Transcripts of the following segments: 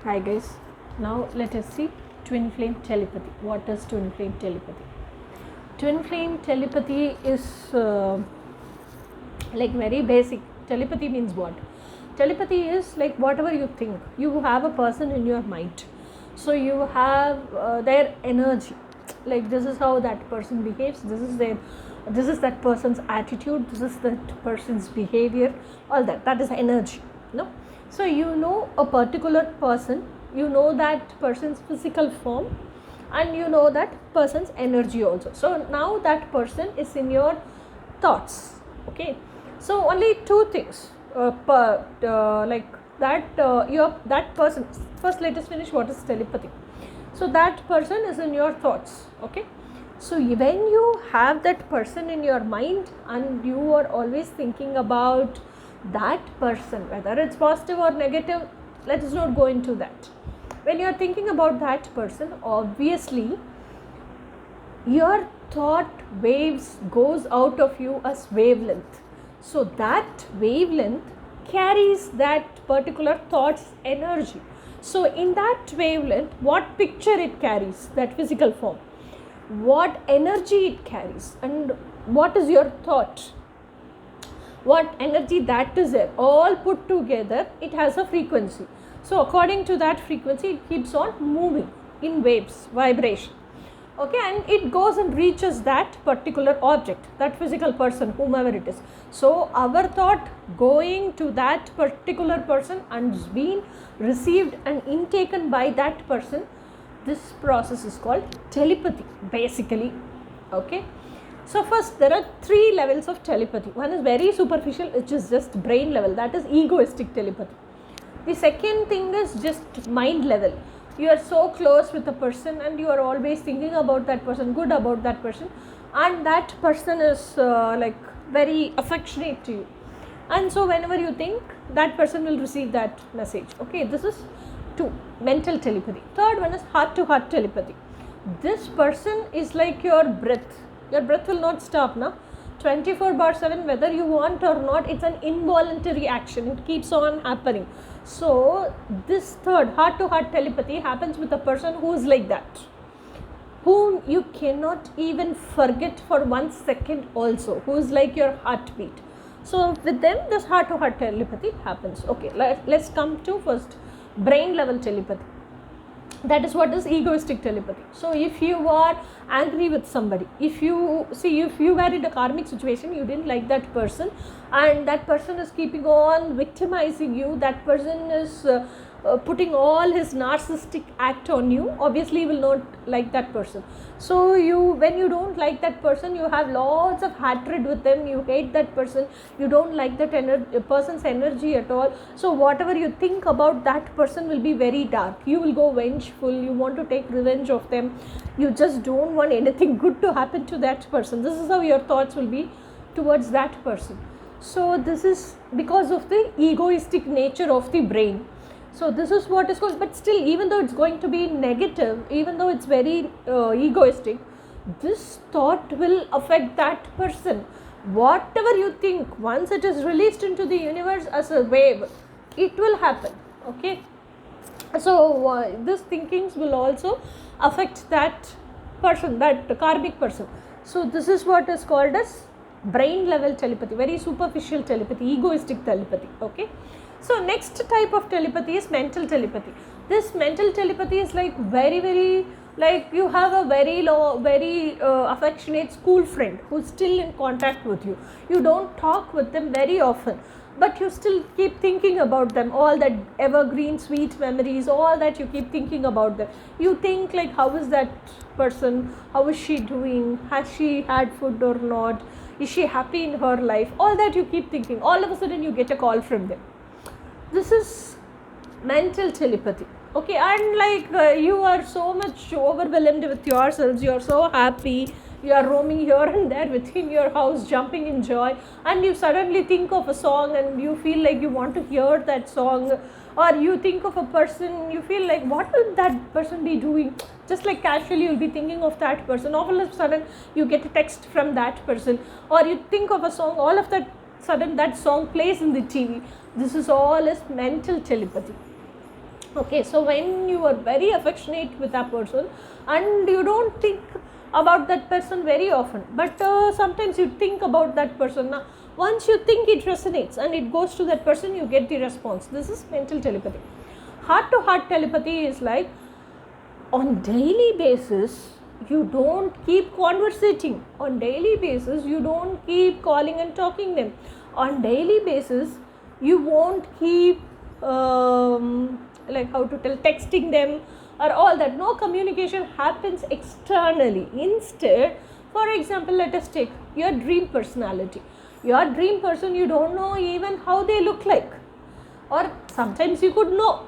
Hi guys, now let us see twin flame telepathy. What is twin flame telepathy? Twin flame telepathy is like very basic. Telepathy means what? Telepathy is like whatever you think. You have a person in your mind, so you have their energy. Like this is how that person behaves. This is that person's attitude. This is that person's behavior. All that. That is energy. No. So you know a particular person. You know that person's physical form, and you know that person's energy also. So now that person is in your thoughts. Okay, so only two things like that that person. First let us finish what is telepathy. So that person is in your thoughts. Okay, so when you have that person in your mind and you are always thinking about that person, whether it's positive or negative, let us not go into that. When you are thinking about that person, obviously your thought waves goes out of you as wavelength. So that wavelength carries that particular thought's energy. So in that wavelength, what picture it carries, that physical form, what energy it carries, and what is your thought, what energy that is there, all put together, it has a frequency. So according to that frequency, it keeps on moving in waves, vibration. Okay, and it goes and reaches that particular object, that physical person, whomever it is. So our thought going to that particular person and being received and intaken by that person, this process is called telepathy basically. Okay, so first there are three levels of telepathy. One is very superficial, which is just brain level, that is egoistic telepathy. The second thing is just mind level. You are so close with a person and you are always thinking about that person, good about that person, and that person is like very affectionate to you, and so whenever you think, that person will receive that message. Okay, this is two, mental telepathy. Third one is heart to heart telepathy. This person is like your breath. Your breath will not stop now, 24/7, whether you want or not. It's an involuntary action, it keeps on happening. So this third, heart to heart telepathy, happens with a person who is like that, whom you cannot even forget for 1 second also, who is like your heartbeat. So with them, this heart to heart telepathy happens. Okay, let's come to first brain level telepathy. That is what is egoistic telepathy. So if you are angry with somebody, if you were in a karmic situation, you didn't like that person, and that person is keeping on victimizing you, that person is putting all his narcissistic act on you, obviously you will not like that person. So when you don't like that person, you have lots of hatred with them, you hate that person, you don't like that person's energy at all. So whatever you think about that person will be very dark. You will go vengeful, you want to take revenge of them, you just don't want anything good to happen to that person. This is how your thoughts will be towards that person. So this is because of the egoistic nature of the brain. So this is what is called, but still, even though it's going to be negative, even though it's very egoistic, this thought will affect that person. Whatever you think, once it is released into the universe as a wave, it will happen. Okay, so these thinkings will also affect that person, that karmic person. So this is what is called as brain level telepathy, very superficial telepathy, egoistic telepathy. Okay, so next type of telepathy is mental telepathy. This mental telepathy is like very like you have a very affectionate school friend who's still in contact with you. You don't talk with them very often, but you still keep thinking about them, all that evergreen sweet memories, all that you keep thinking about them. You think like, how is that person, how is she doing, has she had food or not, is she happy in her life, all that you keep thinking. All of a sudden you get a call from them. This is mental telepathy. Okay, and like you are so much overwhelmed with yourselves, you are so happy, you are roaming here and there within your house, jumping in joy, and you suddenly think of a song and you feel like you want to hear that song, or you think of a person, you feel like, what will that person be doing? Just like casually you'll be thinking of that person, all of a sudden you get a text from that person, or you think of a song, all of that sudden that song plays in the TV. This is all is mental telepathy. Okay, so when you are very affectionate with that person and you don't think about that person very often, but sometimes you think about that person. Now, once you think, it resonates and it goes to that person, you get the response. This is mental telepathy. Heart to heart telepathy is like, on daily basis you don't keep conversating, on daily basis you don't keep calling and talking them, on daily basis you won't keep like how to tell, texting them or all that. No communication happens externally. Instead, for example, let us take your dream personality. Your dream person, you don't know even how they look like, or sometimes you could know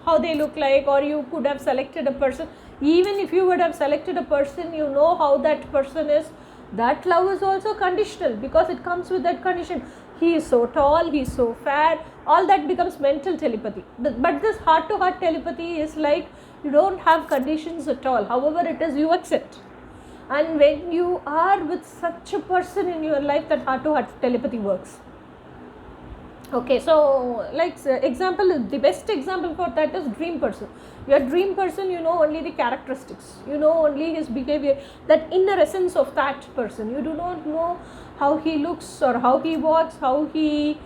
how they look like, or you could have selected a person. Even if you would have selected a person, you know how that person is. That love is also conditional, because it comes with that condition. He is so tall, he is so fat, all that becomes mental telepathy. But this heart to heart telepathy is like, you don't have conditions at all. However it is, you accept. And when you are with such a person in your life, that heart to heart telepathy works. Okay, so like example, the best example for that is dream person. Your dream person, you know only the characteristics, you know only his behavior, that inner essence of that person. You do not know how he looks or how he walks, how he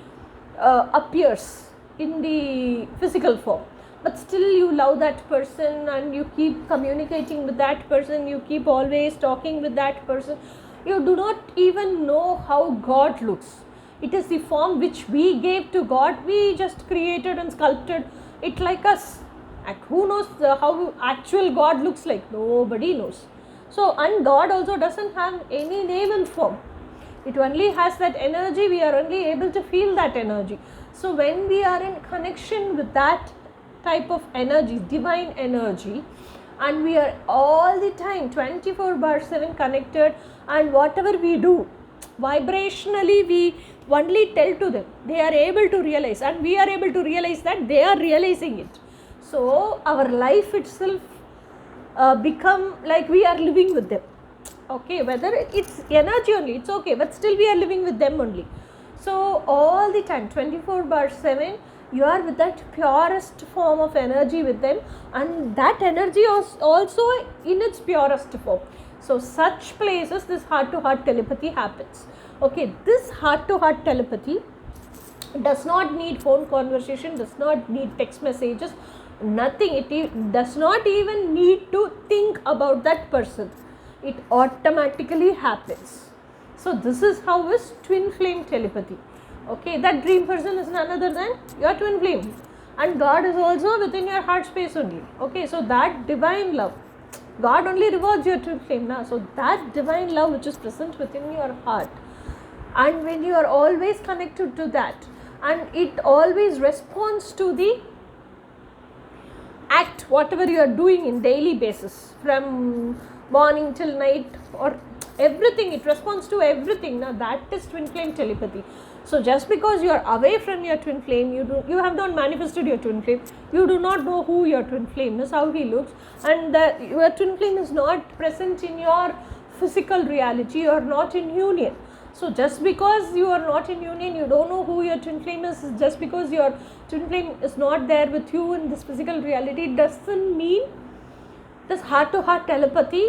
appears in the physical form, but still you love that person and you keep communicating with that person, you keep always talking with that person. You do not even know how God looks. It is the form which we gave to God. We just created and sculpted it like us. And who knows how actual God looks like? Nobody knows. So, and God also doesn't have any name and form. It only has that energy. We are only able to feel that energy. So, when we are in connection with that type of energy, divine energy, and we are all the time 24/7 connected, and whatever we do, vibrationally we only tell to them, they are able to realize, and we are able to realize that they are realizing it. So our life itself become like we are living with them. Okay, whether it's energy only, it's okay, but still we are living with them only. So all the time 24/7 you are with that purest form of energy with them, and that energy is also in its purest form. So such places this heart to heart telepathy happens. Okay, this heart to heart telepathy does not need phone conversation, does not need text messages, nothing. It does not even need to think about that person. It automatically happens. So this is how is twin flame telepathy. Okay, that dream person is none other than your twin flame, and God is also within your heart space only. Okay, so that divine love, God only rewards your twin flame now. So that divine love which is present within your heart, and when you are always connected to that, and it always responds to the act, whatever you are doing in daily basis, from morning till night or everything, it responds to everything. Now that is twin flame telepathy. So just because you are away from your twin flame, you have not manifested your twin flame, you do not know who your twin flame is, how he looks, and your twin flame is not present in your physical reality, you are not in union. So just because you are not in union, you don't know who your twin flame is, just because your twin flame is not there with you in this physical reality, it doesn't mean this heart to heart telepathy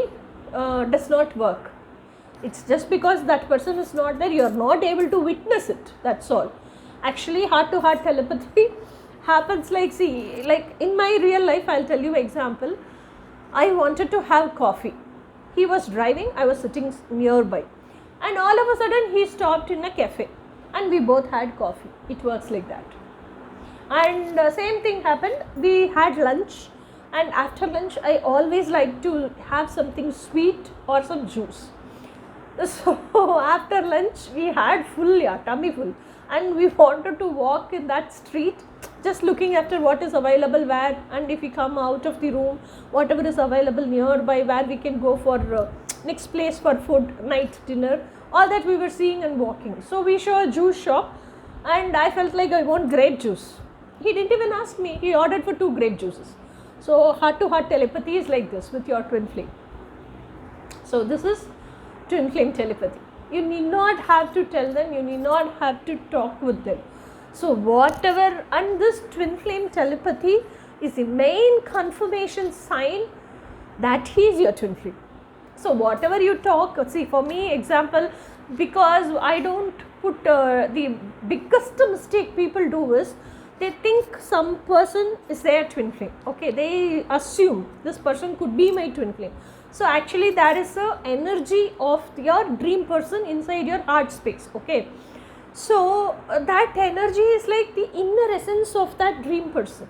does not work. It's just because that person is not there, you are not able to witness it, that's all. Actually heart to heart telepathy happens like, see, like in my real life, I'll tell you an example. I wanted to have coffee. He was driving, I was sitting nearby, and all of a sudden he stopped in a cafe and we both had coffee. It works like that. And same thing happened, we had lunch, and after lunch I always like to have something sweet or some juice. So after lunch we had full, tummy full, and we wanted to walk in that street, just looking after what is available where, and if we come out of the room, whatever is available nearby where we can go for next place for food, night dinner, all that we were seeing and walking. So we saw a juice shop, and I felt like I want grape juice. He didn't even ask me, he ordered for 2 grape juices. So heart to heart telepathy is like this with your twin flame. So this is twin flame telepathy. You need not have to tell them, you need not have to talk with them. So whatever, and this twin flame telepathy is the main confirmation sign that he is your twin flame. So whatever you talk, see for me example, because I don't put the biggest mistake people do is they think some person is their twin flame. Okay, they assume this person could be my twin flame. So actually there is a energy of your dream person inside your heart space. Okay, so that energy is like the inner essence of that dream person.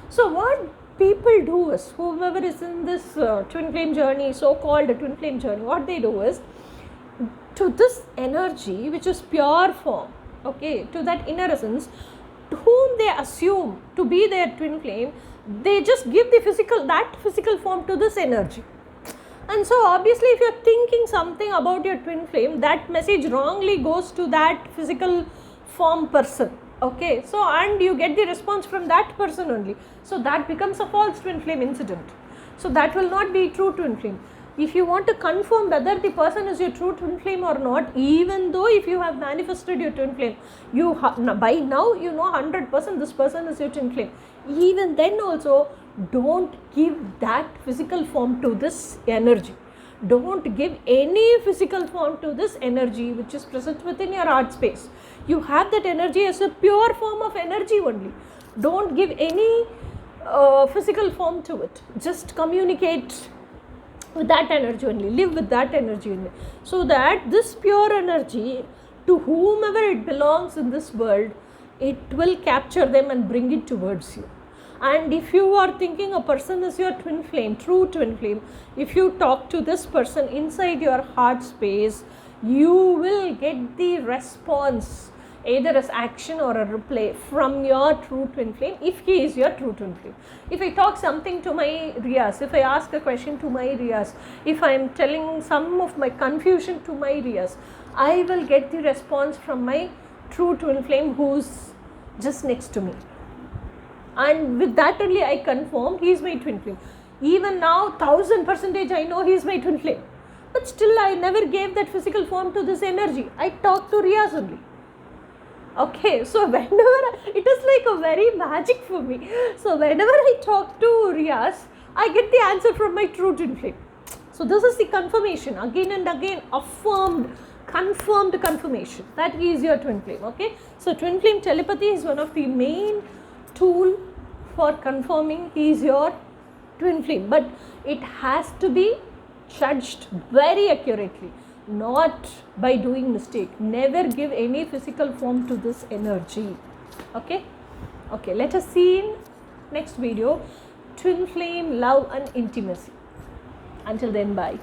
So what people do is, whoever is in this twin flame journey, so called twin flame journey, what they do is, to this energy which is pure form, okay, to that inner essence, whom they assume to be their twin flame, they just give the physical form to this energy. And so obviously if you are thinking something about your twin flame, that message wrongly goes to that physical form person. Okay, so and you get the response from that person only. So that becomes a false twin flame incident. So that will not be true twin flame. If you want to confirm whether the person is your true twin flame or not, even though if you have manifested your twin flame, you by now you know 100% this person is your twin flame. Even then also, don't give that physical form to this energy. Don't give any physical form to this energy which is present within your heart space. You have that energy as a pure form of energy only. Don't give any physical form to it. Just communicate with that energy only. Live with that energy only. So that this pure energy, to whomever it belongs in this world, it will capture them and bring it towards you. And if you are thinking a person is your twin flame, true twin flame, if you talk to this person inside your heart space, you will get the response, either as action or a reply from your true twin flame, if he is your true twin flame. If I talk something to my Riyas, if I ask a question to my Riyas, if I am telling some of my confusion to my Riyas, I will get the response from my true twin flame who's just next to me. And with that only I confirm he is my twin flame. Even now 1000% I know he is my twin flame. But still I never gave that physical form to this energy. I talk to Riyas only. Okay, so whenever, it is like a very magic for me. So whenever I talk to Riyas, I get the answer from my true twin flame. So this is the confirmation, again and again affirmed, confirmed confirmation that he is your twin flame. Okay, so twin flame telepathy is one of the main tool for confirming he is your twin flame, but it has to be judged very accurately, not by doing mistake. Never give any physical form to this energy. Okay, let us see in next video twin flame love and intimacy. Until then, bye.